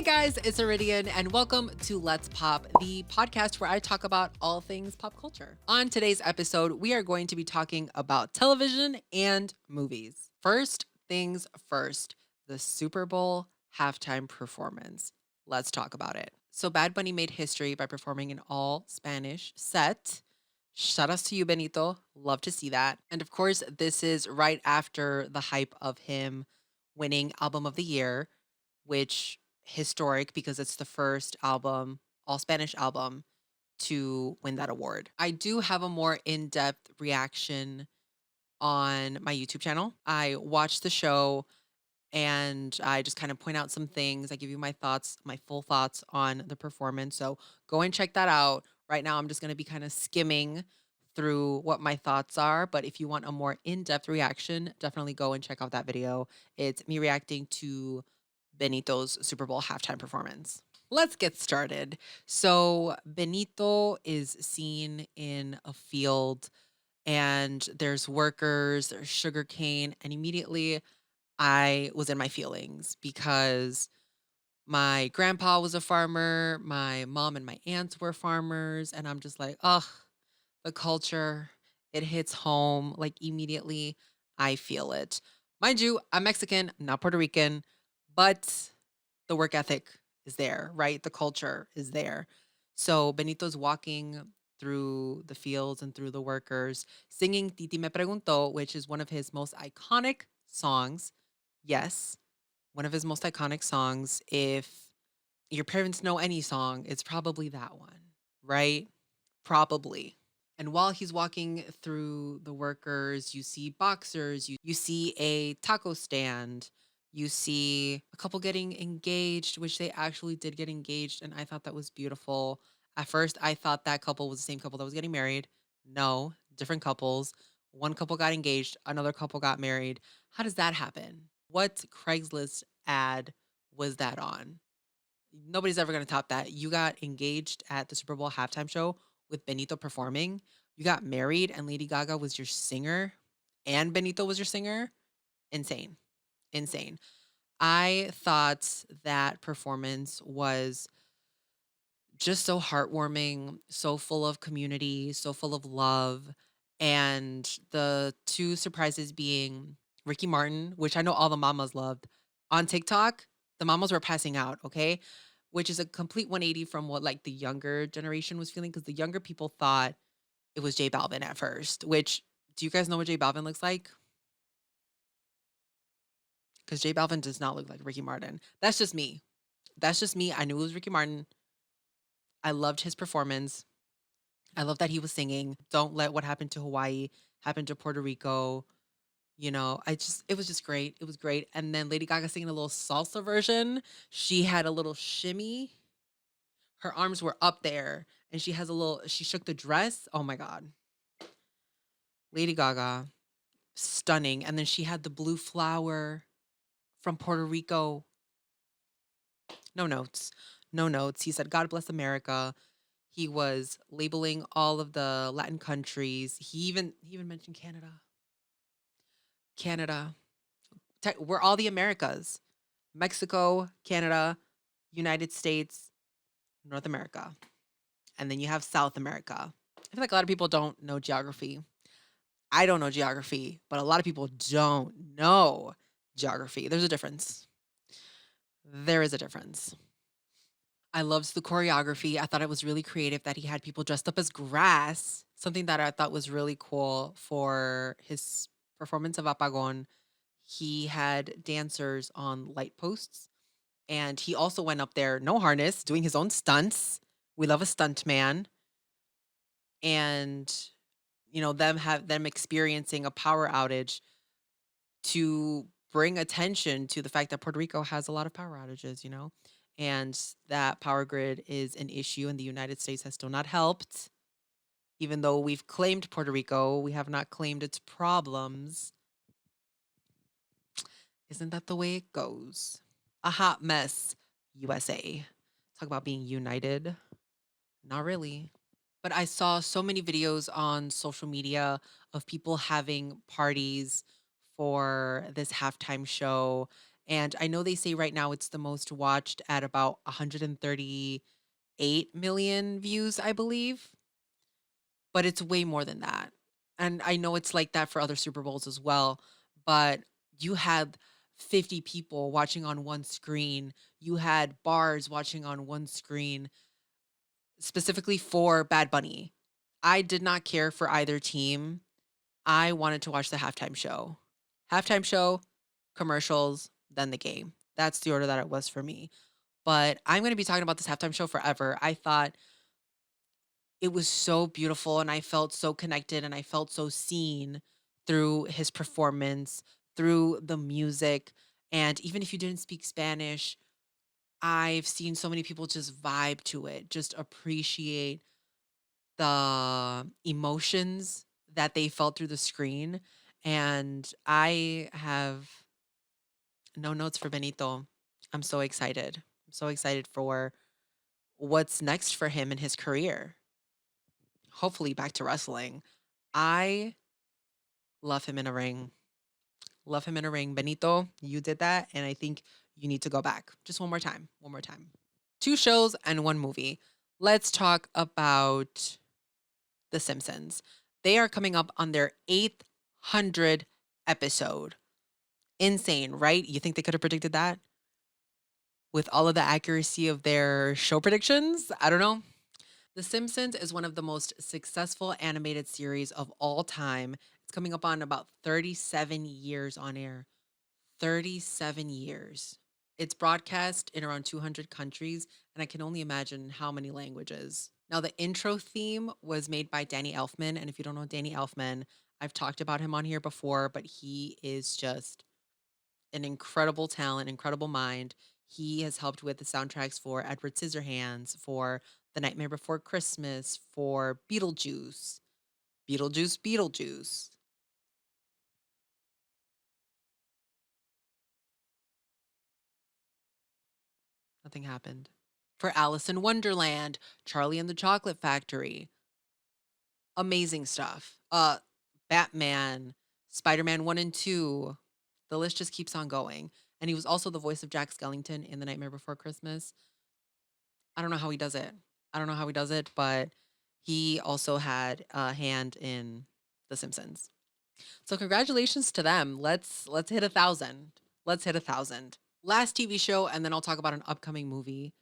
Hey guys, it's Iridian, and welcome to Let's Pop, the podcast where I talk about all things pop culture. On today's episode, we are going to be talking about television and movies. First things first, the Super Bowl halftime performance. Let's talk about it. So, Bad Bunny made history by performing an all Spanish set. Shout outs to you, Benito. Love to see that. And of course, this is right after the hype of him winning Album of the Year, which historic because it's the first album, all Spanish album to win that award. I do have a more in-depth reaction on my YouTube channel. I watch the show and I just kind of point out some things. I give you my thoughts, my full thoughts on the performance. So go and check that out. Right now, I'm just going to be kind of skimming through what my thoughts are. But if you want a more in depth reaction, definitely go and check out that video. It's me reacting to Benito's Super Bowl halftime performance. Let's get started. So, Benito is seen in a field and there's workers, there's sugarcane, and immediately I was in my feelings because my grandpa was a farmer, my mom and my aunts were farmers, and I'm just like, ugh, the culture, it hits home. Like immediately, I feel it. Mind you, I'm Mexican, not Puerto Rican, but the work ethic is there, right? The culture is there. So Benito's walking through the fields and through the workers, singing Titi Me Preguntó, which is one of his most iconic songs. Yes, one of his most iconic songs. If your parents know any song, it's probably that one, right? Probably. And while he's walking through the workers, you see boxers, you see a taco stand, you see a couple getting engaged, which they actually did get engaged. And I thought that was beautiful. At first, I thought that couple was the same couple that was getting married. No, different couples. One couple got engaged, another couple got married. How does that happen? What Craigslist ad was that on? Nobody's ever going to top that. You got engaged at the Super Bowl halftime show with Benito performing. You got married and Lady Gaga was your singer and Benito was your singer. Insane. Insane. I thought that performance was just so heartwarming, so full of community, so full of love. And the two surprises being Ricky Martin, which I know all the mamas loved. On TikTok, the mamas were passing out, okay? Which is a complete 180 from what like the younger generation was feeling because the younger people thought it was J Balvin at first, which do you guys know what J Balvin looks like? Because J Balvin does not look like Ricky Martin. That's just me. That's just me. I knew it was Ricky Martin. I loved his performance. I love that he was singing. Don't let what happened to Hawaii happen to Puerto Rico. It was just great. It was great. And then Lady Gaga singing a little salsa version. She had a little shimmy. Her arms were up there and she shook the dress. Oh my God. Lady Gaga, stunning. And then she had the blue flower from Puerto Rico. No notes. No notes. He said, God bless America. He was labeling all of the Latin countries. He even mentioned Canada. Canada. We're all the Americas. Mexico, Canada, United States, North America. And then you have South America. I feel like a lot of people don't know geography. I don't know geography, but a lot of people don't know geography. There's a difference. There is a difference. I loved the choreography. I thought it was really creative that he had people dressed up as grass, something that I thought was really cool for his performance of Apagon. He had dancers on light posts, and he also went up there, no harness, doing his own stunts. We love a stunt man. And them experiencing a power outage to bring attention to the fact that Puerto Rico has a lot of power outages, and that power grid is an issue, and the United States has still not helped. Even though we've claimed Puerto Rico, we have not claimed its problems. Isn't that the way it goes? A hot mess, USA. Talk about being united. Not really. But I saw so many videos on social media of people having parties for this halftime show. And I know they say right now it's the most watched at about 138 million views, I believe, but it's way more than that. And I know it's like that for other Super Bowls as well, but you had 50 people watching on one screen. You had bars watching on one screen, specifically for Bad Bunny. I did not care for either team. I wanted to watch the halftime show. Halftime show, commercials, then the game. That's the order that it was for me. But I'm going to be talking about this halftime show forever. I thought it was so beautiful and I felt so connected and I felt so seen through his performance, through the music. And even if you didn't speak Spanish, I've seen so many people just vibe to it, just appreciate the emotions that they felt through the screen. And I have no notes for Benito. I'm so excited. I'm so excited for what's next for him in his career. Hopefully back to wrestling. I love him in a ring. Love him in a ring. Benito, you did that. And I think you need to go back. Just one more time. One more time. Two shows and one movie. Let's talk about The Simpsons. They are coming up on their 800th episode. Insane, right? You think they could have predicted that? With all of the accuracy of their show predictions? I don't know. The Simpsons is one of the most successful animated series of all time. It's coming up on about 37 years on air. 37 years. It's broadcast in around 200 countries, and I can only imagine how many languages. Now, the intro theme was made by Danny Elfman, and if you don't know Danny Elfman, I've talked about him on here before, but he is just an incredible talent, incredible mind. He has helped with the soundtracks for Edward Scissorhands, for The Nightmare Before Christmas, for Beetlejuice. Beetlejuice, Beetlejuice. Nothing happened. For Alice in Wonderland, Charlie and the Chocolate Factory. Amazing stuff. Batman, Spider-Man 1 and 2. The list just keeps on going. And he was also the voice of Jack Skellington in The Nightmare Before Christmas. I don't know how he does it. I don't know how he does it, but he also had a hand in The Simpsons. So congratulations to them. Let's hit 1,000. Let's hit 1,000. Last TV show, and then I'll talk about an upcoming movie.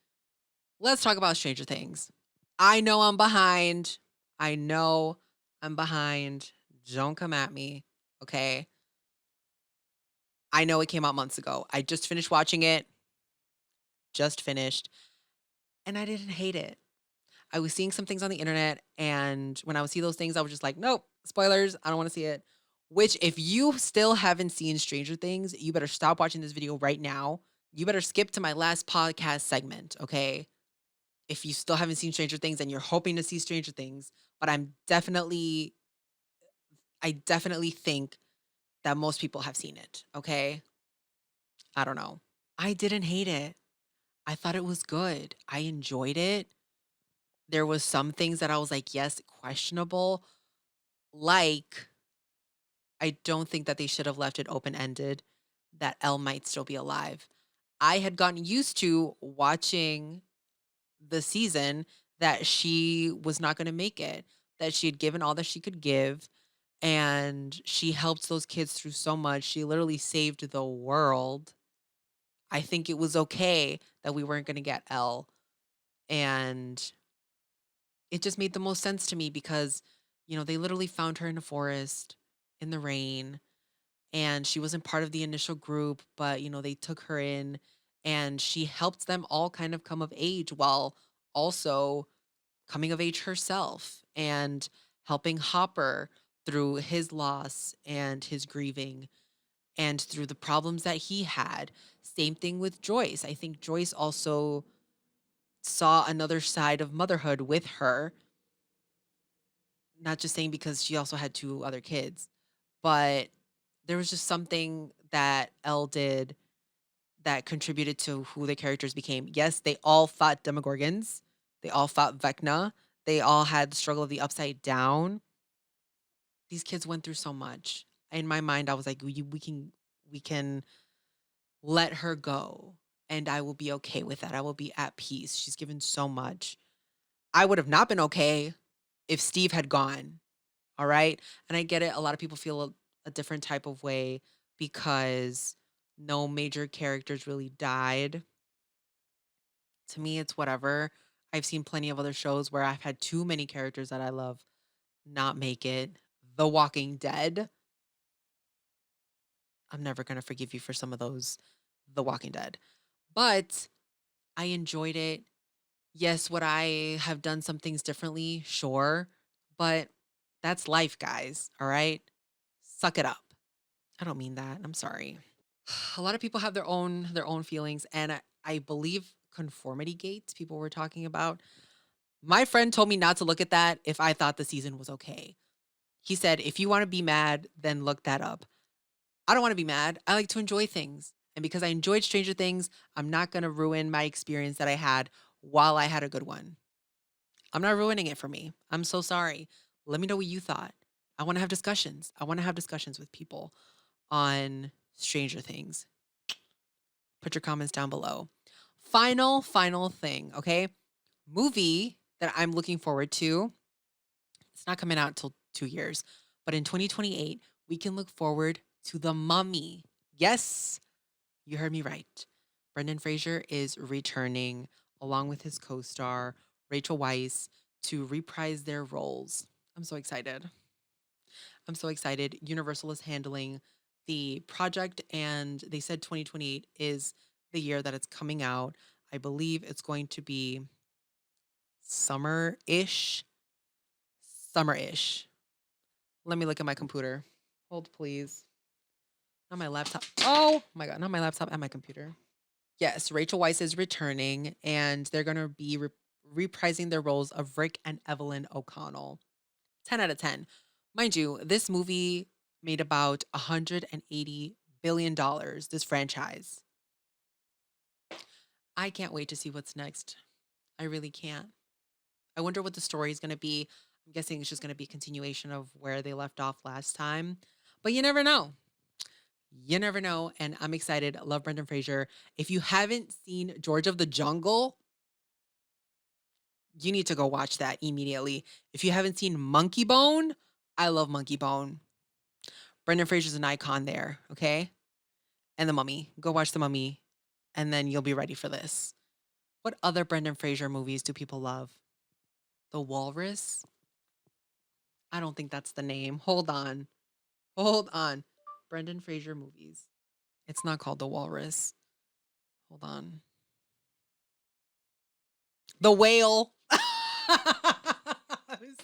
Let's talk about Stranger Things. I know I'm behind. I know I'm behind. Don't come at me. Okay. I know it came out months ago. I just finished watching it. Just finished. And I didn't hate it. I was seeing some things on the internet, and when I would see those things, I was just like, nope, spoilers. I don't want to see it. Which, if you still haven't seen Stranger Things, you better stop watching this video right now. You better skip to my last podcast segment, okay? If you still haven't seen Stranger Things and you're hoping to see Stranger Things, but I definitely think that most people have seen it, okay? I don't know. I didn't hate it. I thought it was good. I enjoyed it. There was some things that I was like, yes, questionable. Like, I don't think that they should have left it open-ended, that Elle might still be alive. I had gotten used to watching the season that she was not gonna make it, that she had given all that she could give, and she helped those kids through so much. She literally saved the world. I think it was okay that we weren't gonna get Elle, and it just made the most sense to me because, they literally found her in a forest in the rain, and she wasn't part of the initial group, but they took her in and she helped them all kind of come of age while also coming of age herself and helping Hopper through his loss and his grieving and through the problems that he had. Same thing with Joyce. I think Joyce also saw another side of motherhood with her, not just saying because she also had two other kids, but there was just something that Elle did that contributed to who the characters became. Yes, they all fought Demogorgons. They all fought Vecna. They all had the struggle of the upside down. These kids went through so much. In my mind, I was like, we can let her go and I will be okay with that. I will be at peace. She's given so much. I would have not been okay if Steve had gone. All right. And I get it. A lot of people feel a different type of way because no major characters really died. To me, it's whatever. I've seen plenty of other shows where I've had too many characters that I love not make it. The Walking Dead. I'm never going to forgive you for some of those. The Walking Dead. But I enjoyed it. Yes, would I have done some things differently? Sure. But that's life, guys. All right. Suck it up. I don't mean that. I'm sorry. A lot of people have their own feelings, and I believe conformity gates people were talking about. My friend told me not to look at that if I thought the season was okay. He said, if you want to be mad, then look that up. I don't want to be mad. I like to enjoy things. And because I enjoyed Stranger Things, I'm not going to ruin my experience that I had while I had a good one. I'm not ruining it for me. I'm so sorry. Let me know what you thought. I want to have discussions. I want to have discussions with people on Stranger Things. Put your comments down below. Final thing, okay? Movie that I'm looking forward to. It's not coming out until 2 years, but in 2028, we can look forward to The Mummy. Yes, you heard me right. Brendan Fraser is returning along with his co star, Rachel Weisz, to reprise their roles. I'm so excited. I'm so excited. Universal is handling the project, and they said 2028 is the year that it's coming out. I believe it's going to be summer ish. Summer ish. Let me look at my computer. Hold, please. Not my laptop. Oh my God, not my laptop and my computer. Yes, Rachel Weisz is returning, and they're going to be reprising their roles of Rick and Evelyn O'Connell. 10 out of 10. Mind you, this movie made about $180 billion, dollars, this franchise. I can't wait to see what's next. I really can't. I wonder what the story is going to be. I'm guessing it's just going to be a continuation of where they left off last time. But you never know. You never know. And I'm excited. I love Brendan Fraser. If you haven't seen George of the Jungle, you need to go watch that immediately. If you haven't seen Monkey Bone, I love Monkey Bone. Brendan Fraser's an icon there, okay? And The Mummy. Go watch The Mummy, and then you'll be ready for this. What other Brendan Fraser movies do people love? The Walrus? I don't think that's the name. Hold on. Hold on. Brendan Fraser movies. It's not called The Walrus. Hold on. The Whale. I'm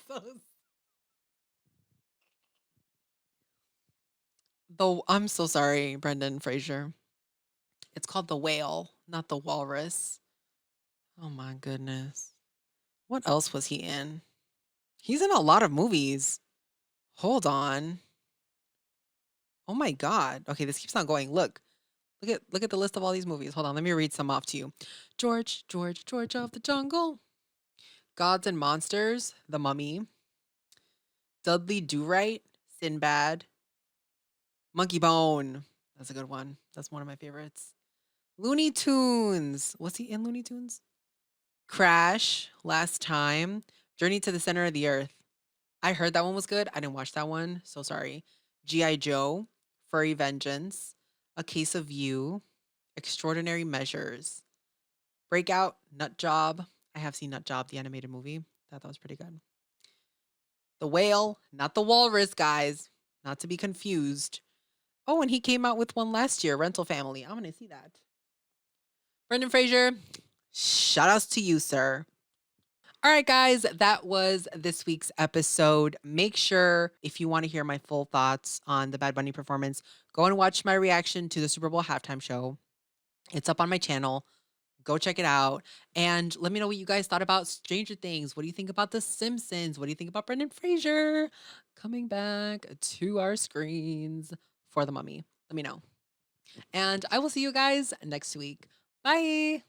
so I'm so sorry, Brendan Fraser. It's called The Whale, not The Walrus. Oh my goodness. What else was he in? He's in a lot of movies. Hold on. Oh my God. Okay, this keeps on going. Look at the list of all these movies. Hold on, let me read some off to you. George of the Jungle. Gods and Monsters, The Mummy. Dudley Do Right, Sinbad. Monkey Bone. That's a good one. That's one of my favorites. Looney Tunes. Was he in Looney Tunes? Crash, Last Time. Journey to the Center of the Earth. I heard that one was good. I didn't watch that one. So sorry. G.I. Joe, Furry Vengeance, A Case of You, Extraordinary Measures, Breakout, Nut Job. I have seen Nut Job, the animated movie. Thought that was pretty good. The Whale, not the Walrus, guys. Not to be confused. Oh, and he came out with one last year, Rental Family. I'm going to see that. Brendan Fraser, shout outs to you, sir. All right, guys, that was this week's episode. Make sure if you want to hear my full thoughts on the Bad Bunny performance, go and watch my reaction to the Super Bowl halftime show. It's up on my channel. Go check it out. And let me know what you guys thought about Stranger Things. What do you think about The Simpsons? What do you think about Brendan Fraser coming back to our screens for The Mummy? Let me know. And I will see you guys next week. Bye.